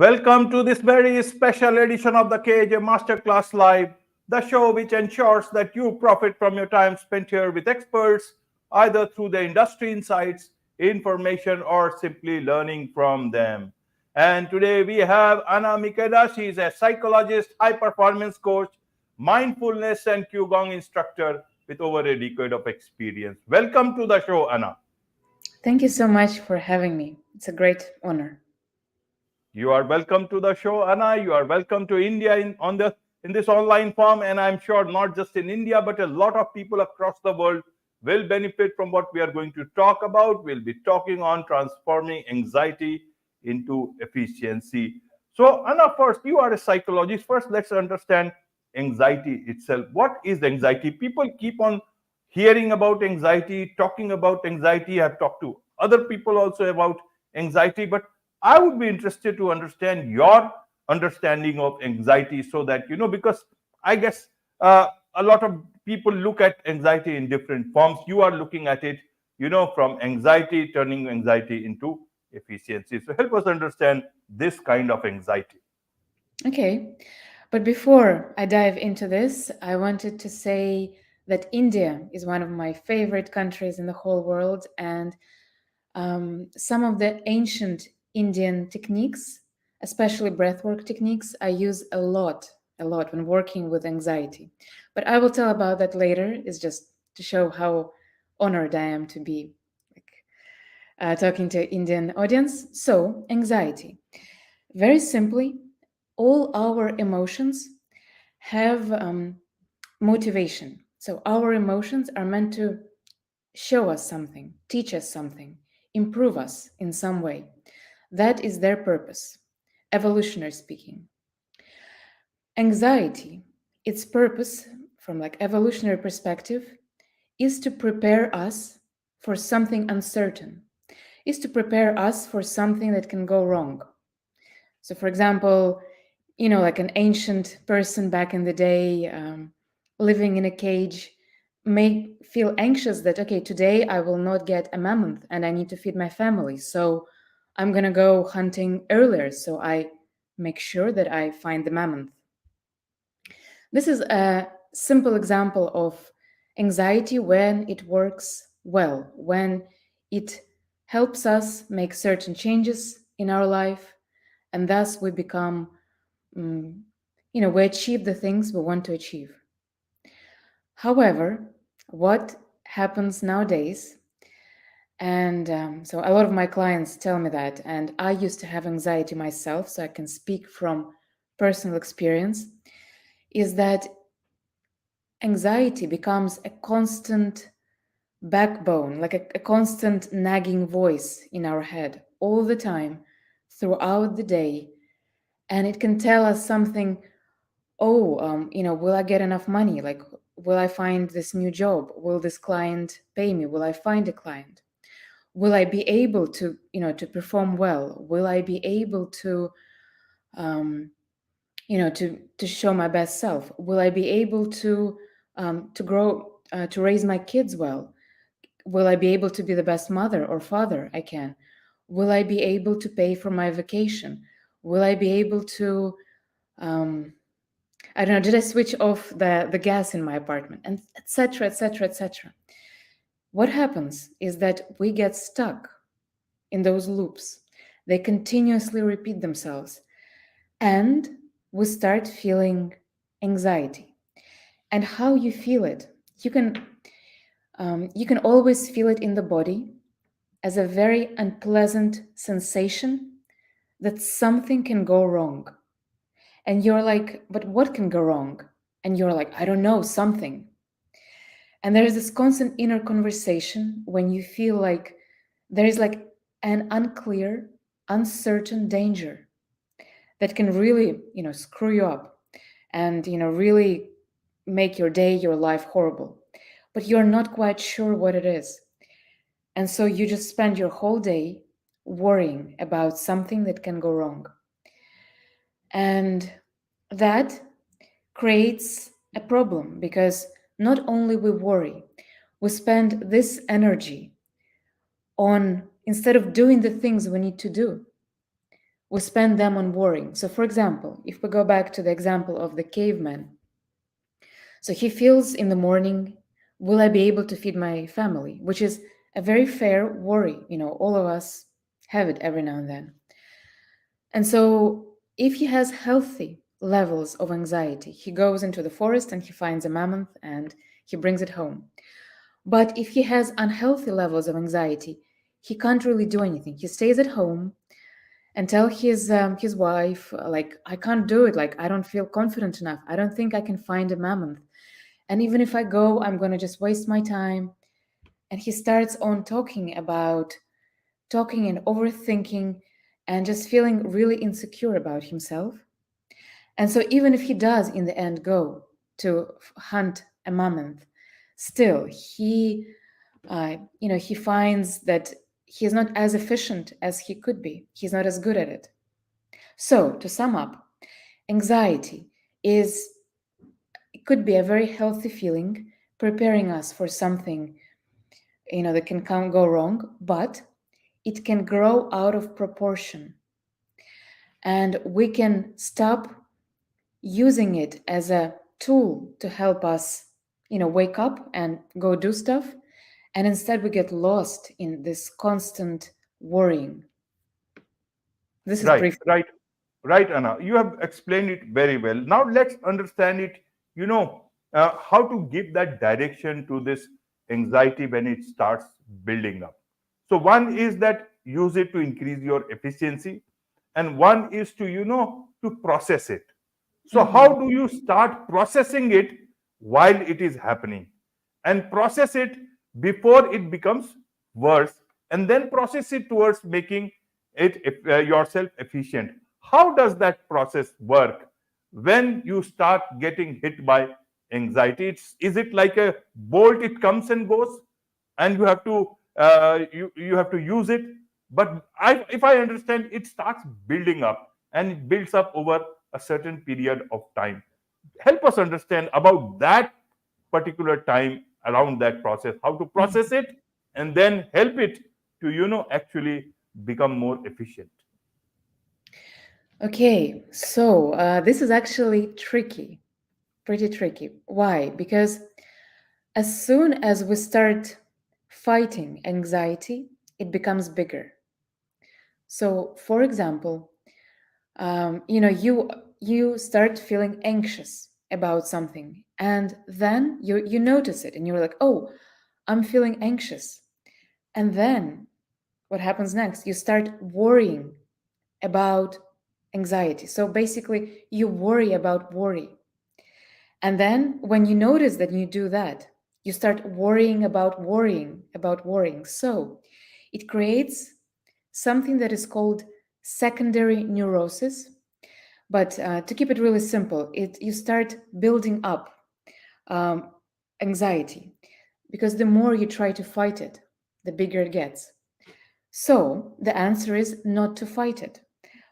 Welcome to this very special edition of the KAJ Masterclass Live, the show which ensures that you profit from your time spent here with experts, either through the industry insights, information, or simply learning from them. And today we have Anna Mikeda. She is a psychologist, high performance coach, mindfulness, and qigong instructor with over a decade of experience. Welcome to the show, Anna. Thank you so much for having me. It's a great honor. You are welcome to the show, Anna. You are welcome to India in this online form, and I'm sure not just in India, but a lot of people across the world will benefit from what we are going to talk about. We'll be talking on transforming anxiety into efficiency. So, Anna, first, you are a psychologist. First, let's understand anxiety itself. What is anxiety? People keep on hearing about anxiety, talking about anxiety. I've talked to other people also about anxiety, but I would be interested to understand your understanding of anxiety so that, because I guess a lot of people look at anxiety in different forms. You are looking at it, from anxiety, turning anxiety into efficiency. So help us understand this kind of anxiety. Okay, but before I dive into this, I wanted to say that India is one of my favorite countries in the whole world, and some of the ancient Indian techniques, especially breathwork techniques, I use a lot when working with anxiety. But I will tell about that later. It's just to show how honored I am to be talking to Indian audience. So, anxiety. Very simply, all our emotions have motivation. So, our emotions are meant to show us something, teach us something, improve us in some way. That is their purpose, evolutionary speaking. Anxiety, its purpose from like evolutionary perspective is to prepare us for something uncertain, is to prepare us for something that can go wrong. So, for example, like an ancient person back in the day living in a cage may feel anxious that, okay, today I will not get a mammoth and I need to feed my family. So, I'm going to go hunting earlier. So, I make sure that I find the mammoth. This is a simple example of anxiety when it works well, when it helps us make certain changes in our life, and thus we become, mm, we achieve the things we want to achieve. However, what happens nowadays, and so a lot of my clients tell me that, and I used to have anxiety myself, so I can speak from personal experience, is that anxiety becomes a constant backbone, like a constant nagging voice in our head all the time throughout the day. And it can tell us something, oh, will I get enough money? Like, will I find this new job? Will this client pay me? Will I find a client? Will I be able to, to perform well? Will I be able to, um, to show my best self? Will I be able to grow, to raise my kids well? Will I be able to be the best mother or father I can? Will I be able to pay for my vacation? Will I be able to, um, I don't know, did I switch off the gas in my apartment? And etc., etc., etc. What happens is that we get stuck in those loops. They continuously repeat themselves. And we start feeling anxiety. And how you feel it, you can always feel it in the body as a very unpleasant sensation that something can go wrong. And you're like, but what can go wrong? And you're like, I don't know, something. And there is this constant inner conversation when you feel like there is like an unclear, uncertain danger that can really, screw you up and, really make your day, your life horrible. But you're not quite sure what it is. And so you just spend your whole day worrying about something that can go wrong. And that creates a problem because not only we worry, we spend this energy on, instead of doing the things we need to do, we spend them on worrying. So, for example, if we go back to the example of the caveman, so he feels in the morning, will I be able to feed my family? Which is a very fair worry. All of us have it every now and then. And so, if he has healthy levels of anxiety, he goes into the forest and he finds a mammoth and he brings it home. But if he has unhealthy levels of anxiety, he can't really do anything. He stays at home and tell his wife, like, I can't do it. Like, I don't feel confident enough. I don't think I can find a mammoth. And even if I go, I'm gonna just waste my time. And he starts on talking and overthinking and just feeling really insecure about himself. And so even if he does in the end go to hunt a mammoth, still he finds that he is not as efficient as he could be. He's not as good at it. So to sum up, anxiety is it could be a very healthy feeling preparing us for something that can go wrong, but it can grow out of proportion, and we can stop using it as a tool to help us wake up and go do stuff, and instead we get lost in this constant worrying. This is Right, brief. right, right, Anna. You have explained it very well. Now let's understand it, how to give that direction to this anxiety when it starts building up. So, one is that use it to increase your efficiency, and one is to, to process it. So, how Mhm. do you start processing it while it is happening? And process it before it becomes worse, and then process it towards making it yourself efficient. How does that process work when you start getting hit by anxiety? Is it like a bolt? It comes and goes, and you have to you have to use it. But if I understand, it starts building up, and it builds up over a certain period of time. Help us understand about that particular time around that process, how to process Mhm. it, and then help it to actually become more efficient. Okay, so this is actually tricky, pretty tricky. Why? Because as soon as we start fighting anxiety, it becomes bigger. So, for example, you start feeling anxious about something, and then you notice it, and you're like, oh, I'm feeling anxious. And then what happens next? You start worrying about anxiety. So basically, you worry about worry. And then when you notice that you do that, you start worrying about worrying about worrying. So it creates something that is called secondary neurosis. But to keep it really simple, you start building up um, anxiety, because the more you try to fight it, the bigger it gets. So the answer is not to fight it,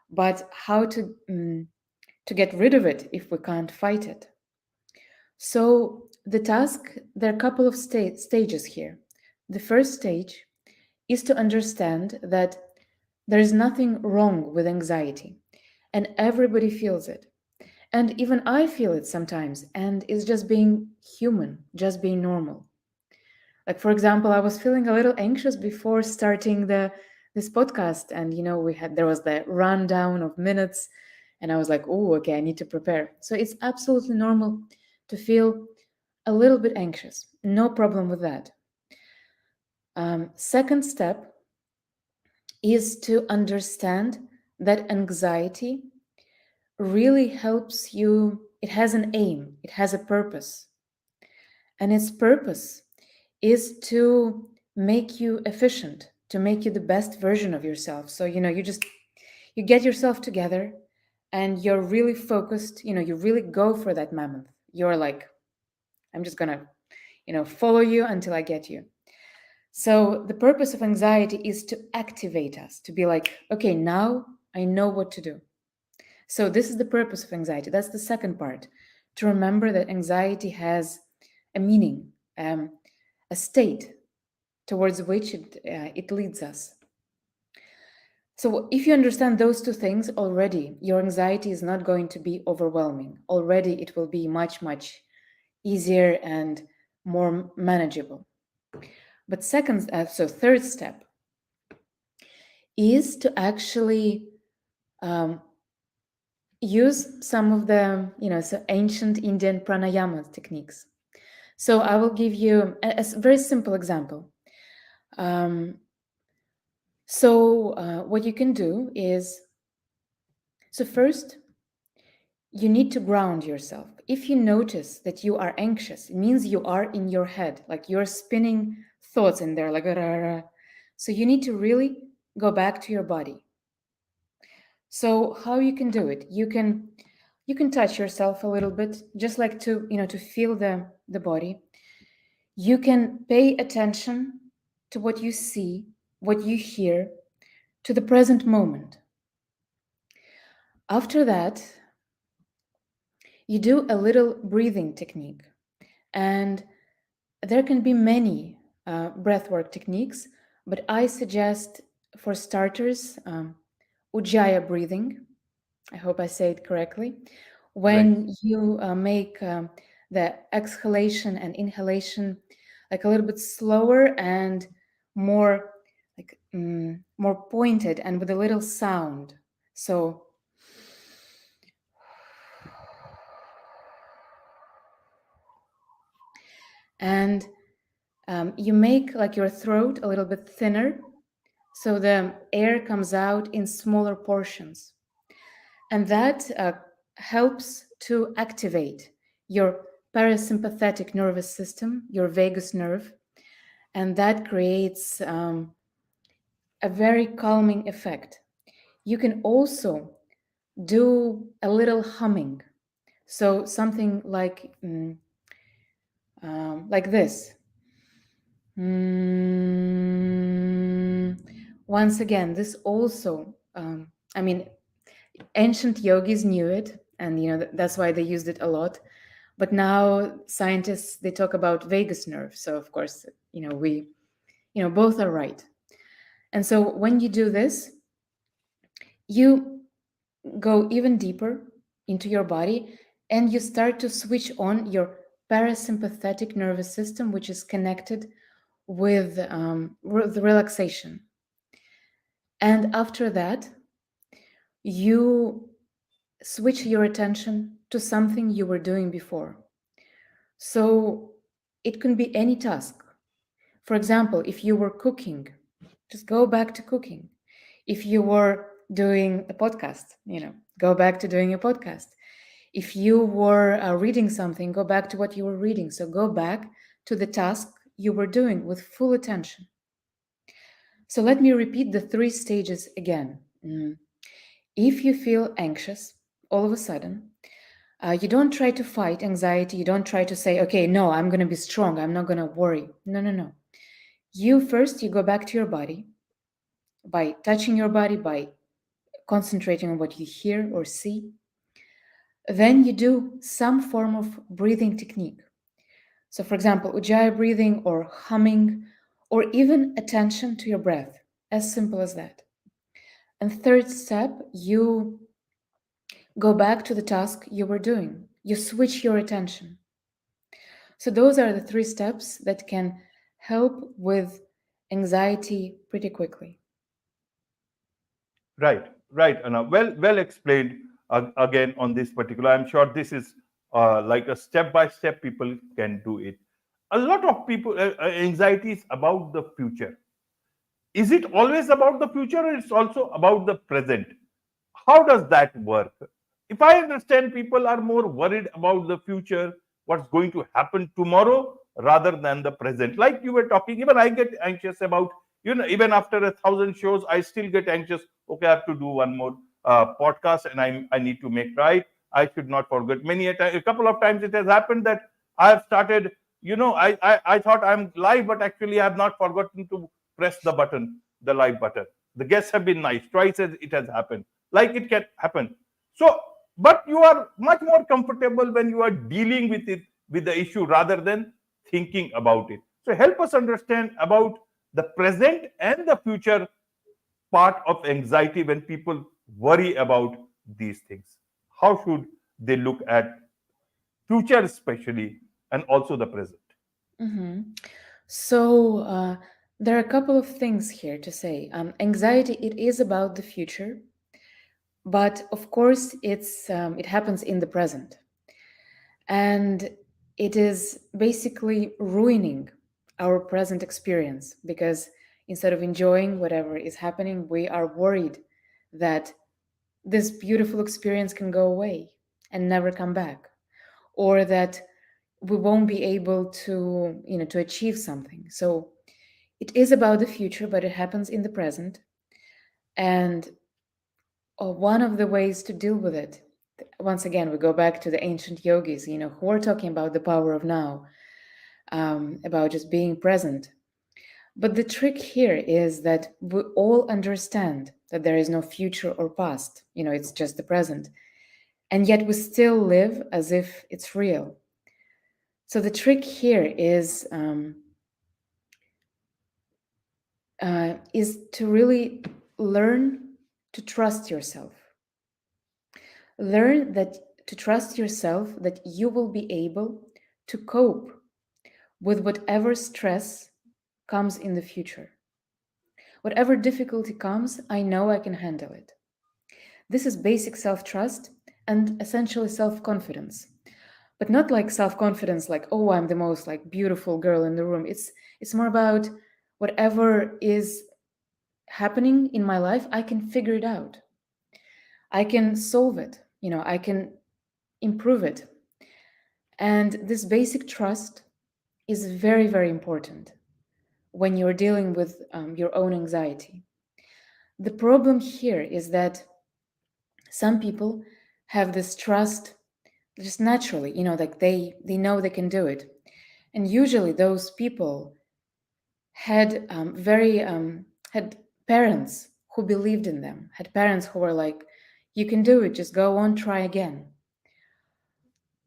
but how to get rid of it if we can't fight it. So the task, there are a couple of stages here. The first stage is to understand that there is nothing wrong with anxiety, and everybody feels it. And even I feel it sometimes, and it's just being human, just being normal. Like, for example, I was feeling a little anxious before starting this podcast, and there was the rundown of minutes, and I was like, oh, okay, I need to prepare. So it's absolutely normal to feel a little bit anxious. No problem with that. Second step is to understand that anxiety really helps you. It has an aim, it has a purpose. And its purpose is to make you efficient, to make you the best version of yourself. So, you get yourself together and you're really focused, you really go for that mammoth. You're like, I'm just gonna, follow you until I get you. So the purpose of anxiety is to activate us, to be like, okay, now I know what to do. So this is the purpose of anxiety. That's the second part. To remember that anxiety has a meaning, a state towards which it leads us. So if you understand those two things already, your anxiety is not going to be overwhelming. Already it will be much, much easier and more manageable. But third step is to actually um, use some of the, ancient Indian pranayama techniques. So I will give you a very simple example. Um, what you can do is, so first, you need to ground yourself. If you notice that you are anxious, it means you are in your head, like you're spinning thoughts in there, like rah, rah, rah. So you need to really go back to your body. So how you can do it? You can touch yourself a little bit, just like to feel the body. You can pay attention to what you see, what you hear, to the present moment. After that, you do a little breathing technique. And there can be many breathwork techniques, but I suggest for starters Ujjayi breathing. I hope I say it correctly. Right. When you make the exhalation and inhalation like a little bit slower and more more pointed and with a little sound. So and you make like your throat a little bit thinner so the air comes out in smaller portions. And that helps to activate your parasympathetic nervous system, your vagus nerve, and that creates a very calming effect. You can also do a little humming, so something like this. Mm. Once again, this also, I mean, ancient yogis knew it, and that's why they used it a lot. But now scientists they talk about vagus nerve, so of course, we, both are right. And so when you do this, you go even deeper into your body, and you start to switch on your parasympathetic nervous system, which is connected with relaxation. And after that, you switch your attention to something you were doing before. So it can be any task. For example, if you were cooking, just go back to cooking. If you were doing a podcast, go back to doing a podcast. If you were reading something, go back to what you were reading. So go back to the task you were doing with full attention. So let me repeat the three stages again. If you feel anxious all of a sudden, you don't try to fight anxiety. You don't try to say, okay, no, I'm going to be strong. I'm not going to worry. No, no, no. You go back to your body by touching your body, by concentrating on what you hear or see. Then you do some form of breathing technique. So, for example, Ujjayi breathing or humming, or even attention to your breath, as simple as that. And third step, you go back to the task you were doing. You switch your attention. So, those are the three steps that can help with anxiety pretty quickly. Right, right, Anna. Well explained again on this particular. I'm sure this is like a step by step people can do it. A lot of people anxiety is about the future. Is it always about the future, or it's also about the present? How does that work? If I understand, people are more worried about the future, what's going to happen tomorrow, rather than the present. Like you were talking, even I get anxious about, even after 1,000 shows, I still get anxious. Okay, I have to do one more podcast, and I need to make right. I should not forget. A couple of times it has happened that I have started, I thought I'm live, but actually I have not forgotten to press the button, the live button. The guests have been nice. Twice as it has happened. Like it can happen. So, but you are much more comfortable when you are dealing with it, with the issue, rather than thinking about it. So help us understand about the present and the future part of anxiety when people worry about these things? How should they look at future, especially, and also the present? Mm-hmm. So there are a couple of things here to say. Anxiety, it is about the future, but of course, it happens in the present, and it is basically ruining our present experience because instead of enjoying whatever is happening, we are worried that this beautiful experience can go away and never come back, or that we won't be able to to achieve something. So it is about the future, but it happens in the present. And one of the ways to deal with it, once again, we go back to the ancient yogis, who are talking about the power of now, about just being present. But the trick here is that we all understand that there is no future or past, it's just the present. And yet we still live as if it's real. So the trick here is to really learn to trust yourself. Learn that to trust yourself that you will be able to cope with whatever stress comes in the future. Whatever difficulty comes, I know I can handle it. This is basic self-trust and essentially self-confidence. But not like self-confidence like, oh, I'm the most like beautiful girl in the room. It's more about whatever is happening in my life, I can figure it out. I can solve it. I can improve it. And this basic trust is very, very important when you're dealing with your own anxiety. The problem here is that some people have this trust just naturally, like they know they can do it. And usually those people had had parents who believed in them, had parents who were like, you can do it, just go on, try again.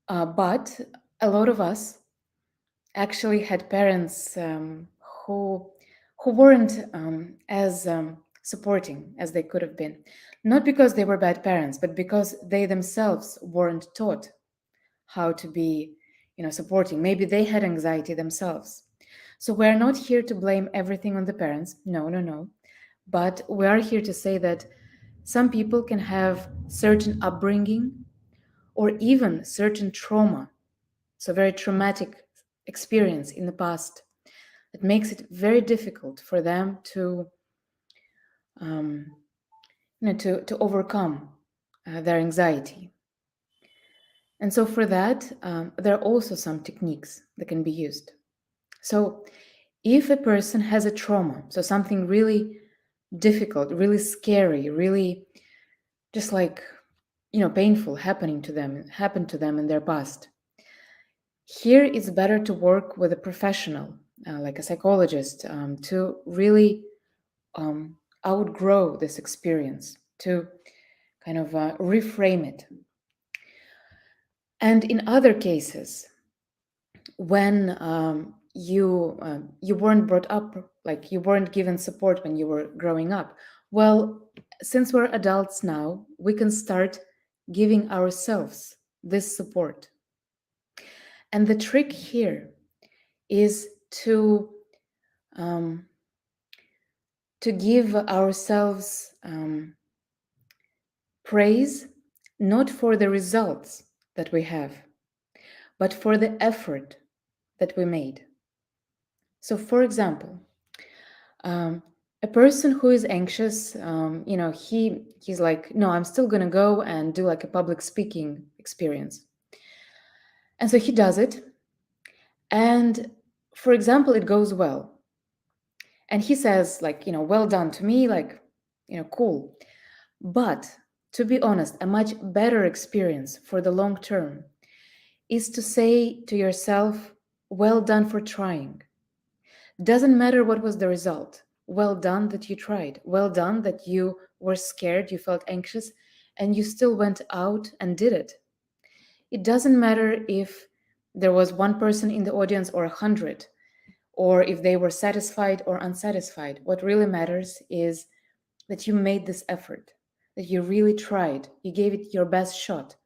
But a lot of us actually had parents who weren't as supporting as they could have been, not because they were bad parents, but because they themselves weren't taught how to be, supporting. Maybe they had anxiety themselves. So we're not here to blame everything on the parents. No, no, no. But we are here to say that some people can have certain upbringing or even certain trauma, so very traumatic experience in the past that makes it very difficult for them to to overcome their anxiety. And so for that, there are also some techniques that can be used. So if a person has a trauma, so something really difficult, really scary, really just like painful happened to them in their past, here it's better to work with a professional, like a psychologist, to really outgrow this experience, to kind of reframe it. And in other cases, when you weren't brought up, like you weren't given support when you were growing up, well, since we're adults now, we can start giving ourselves this support. And the trick here is um, to give ourselves praise, not for the results that we have, but for the effort that we made. So, for example, a person who is anxious, he's like, no, I'm still gonna go and do like a public speaking experience. And so he does it. And for example, it goes well. And he says, like, well done to me, like, cool. But to be honest, a much better experience for the long term is to say to yourself, well done for trying. Doesn't matter what was the result. Well done that you tried. Well done that you were scared, you felt anxious, and you still went out and did it. It doesn't matter if there was one person in the audience or 100, or if they were satisfied or unsatisfied. What really matters is that you made this effort, that you really tried, you gave it your best shot.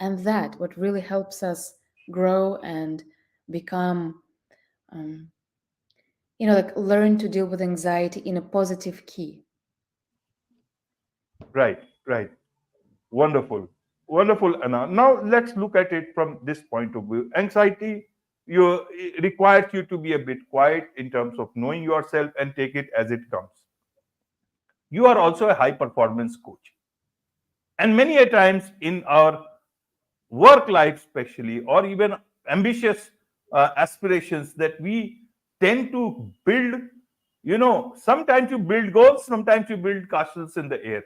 And that what really helps us grow and become, um, like learn to deal with anxiety in a positive key. Right, right. Wonderful. Wonderful, Anna. Now let's look at it from this point of view. Anxiety it requires you to be a bit quiet in terms of knowing yourself and take it as it comes. You are also a high performance coach. And many a times in our work life, especially, or even ambitious aspirations, that we tend to build, sometimes you build goals, sometimes you build castles in the air.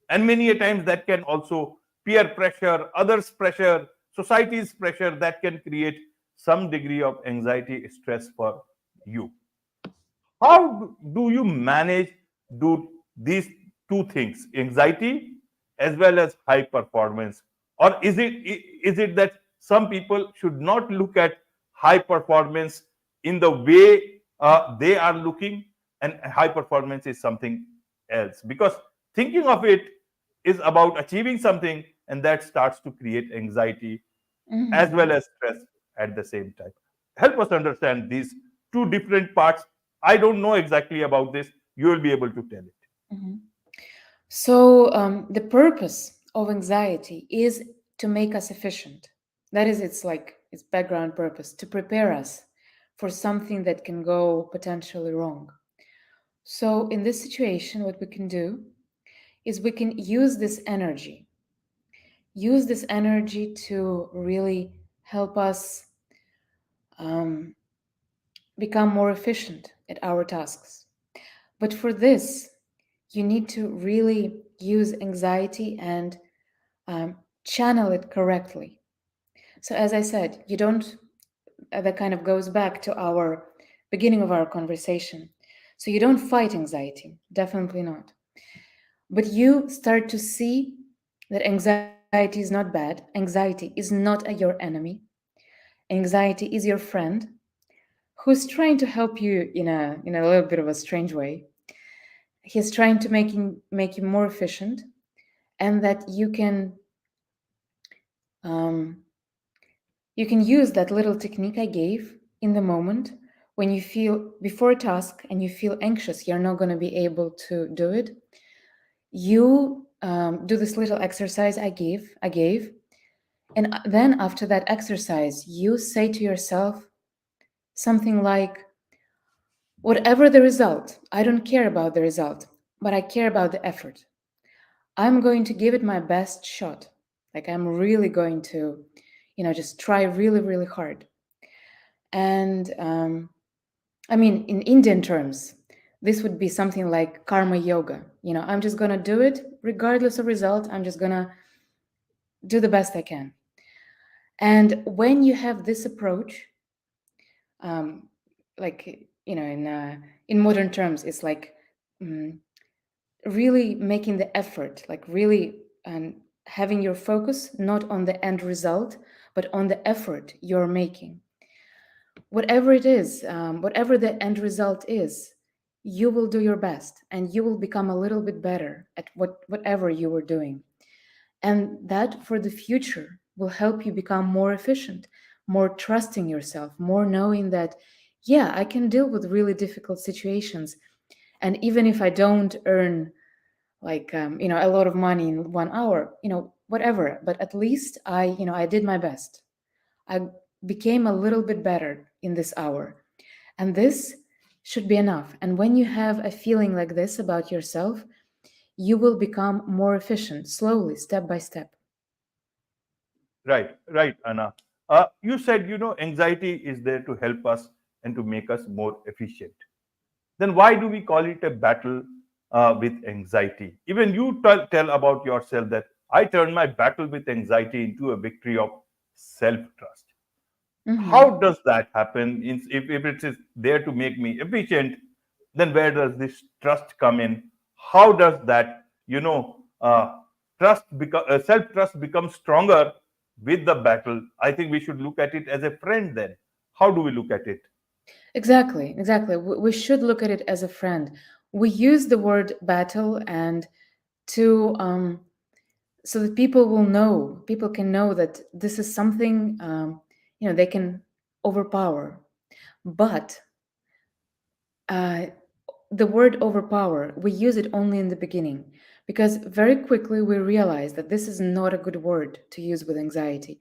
And many a times that can also peer pressure, others' pressure, society's pressure that can create some degree of anxiety, stress for you. How do you manage do these two things, anxiety as well as high performance? Or is it that some people should not look at high performance in the way they are looking, and high performance is something else? Because thinking of it is about achieving something, and that starts to create anxiety as Mhm. well as stress at the same time. Help us understand these two different parts. I don't know exactly about this. You will be able to tell it. Mhm. So, the purpose of anxiety is to make us efficient. That is its background purpose, to prepare us for something that can go potentially wrong. So, in this situation, what we can do is we can use this energy to really help us um, become more efficient at our tasks. But for this, you need to really use anxiety and um, channel it correctly. So, as I said, you don't, that kind of goes back to our beginning of our conversation. So, you don't fight anxiety, definitely not. But you start to see that anxiety is not bad, anxiety is not your enemy, anxiety is your friend who's trying to help you in a little bit of a strange way. He's trying to make you more efficient, and that um, you can use that little technique I gave in the moment when you feel before a task and you feel anxious, you're not going to be able to do it. You do this little exercise I gave, and then after that exercise, you say to yourself something like, whatever the result, I don't care about the result, but I care about the effort. I'm going to give it my best shot. Like I'm really going to, just try really, really hard. And I mean, in Indian terms, this would be something like karma yoga. I'm just going to do it regardless of result. I'm just going to do the best I can. And when you have this approach, um, like, in modern terms, it's like mm, really making the effort, like really having your focus not on the end result, but on the effort you're making. Whatever it is, whatever the end result is, you will do your best and you will become a little bit better at whatever you were doing. And that for the future will help you become more efficient, more trusting yourself, more knowing that, yeah, I can deal with really difficult situations. And even if I don't earn like a lot of money in 1 hour, whatever, but at least I did my best. I became a little bit better in this hour, and this should be enough. And when you have a feeling like this about yourself, you will become more efficient slowly, step by step. Right, right, Anna. You said, anxiety is there to help us and to make us more efficient. Then why do we call it a battle with anxiety? Even you tell about yourself that I turned my battle with anxiety into a victory of self trust. Hmm. How does that happen? If it is there to make me efficient, then where does this trust come in? How does that self trust become stronger with the battle? I think we should look at it as a friend. Then how do we look at it? Exactly, exactly. We should look at it as a friend. We use the word battle and to so that people will know, people can know that this is something they can overpower. But uh, the word overpower, we use it only in the beginning, because very quickly we realize that this is not a good word to use with anxiety.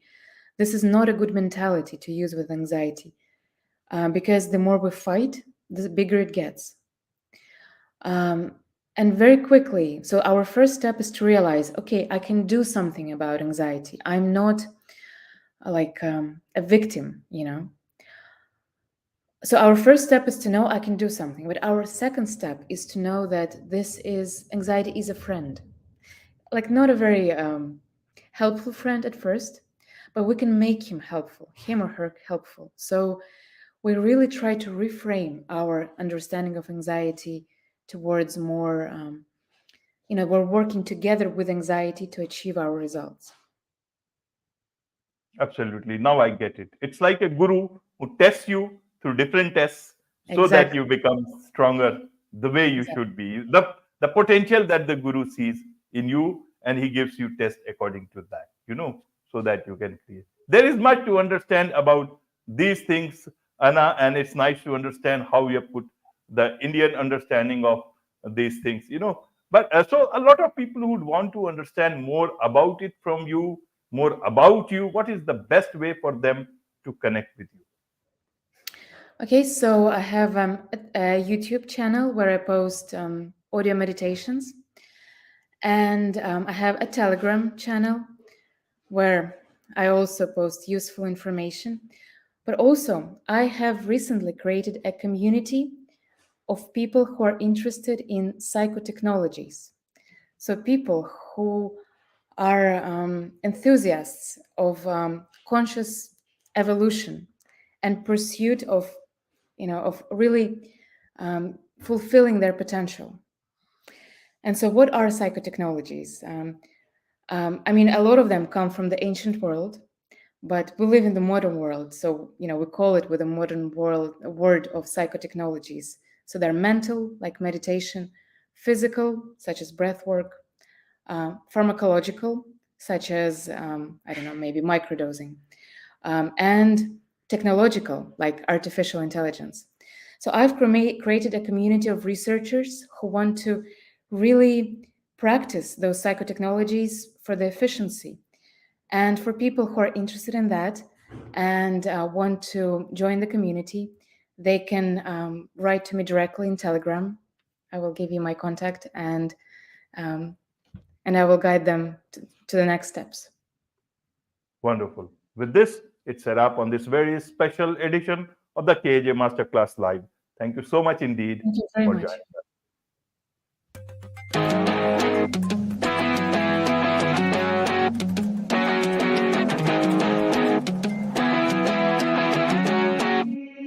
This is not a good mentality to use with anxiety, because the more we fight, the bigger it gets. Um, and very quickly, so our first step is to realize, okay, I can do something about anxiety. I'm not like a victim, So our first step is to know I can do something. But our second step is to know that anxiety is a friend. Like, not a very helpful friend at first, but we can make him or her helpful. So we really try to reframe our understanding of anxiety towards more, we're working together with anxiety to achieve our results. Absolutely. Now I get it. It's like a guru who tests you through different tests so that Exactly. you become stronger the way you Exactly. should be. The potential that the guru sees in you, and he gives you tests according to that, so that you can create. There is much to understand about these things, Anna, and it's nice to understand how you have put the Indian understanding of these things. But so a lot of people would want to understand more about it from you, more about you. What is the best way for them to connect with you? Okay, so I have a YouTube channel where I post audio meditations, and I have a Telegram channel where I also post useful information. But also, I have recently created a community of people who are interested in psychotechnologies. So, people who are enthusiasts of conscious evolution and pursuit of really fulfilling their potential. And so, what are psychotechnologies? I mean, a lot of them come from the ancient world, but we live in the modern world. So, we call it with a modern world a word of psychotechnologies. So, they're mental, like meditation, physical, such as breath work, pharmacological, such as, I don't know, maybe microdosing, and technological, like artificial intelligence. So I've created a community of researchers who want to really practice those psychotechnologies for the efficiency. And for people who are interested in that and want to join the community, they can write to me directly in Telegram. I will give you my contact, um, and I will guide them to the next steps. Wonderful. With this, it's a wrap on this very special edition of the KAJ Masterclass Live. Thank you so much indeed Thank you very for much. joining.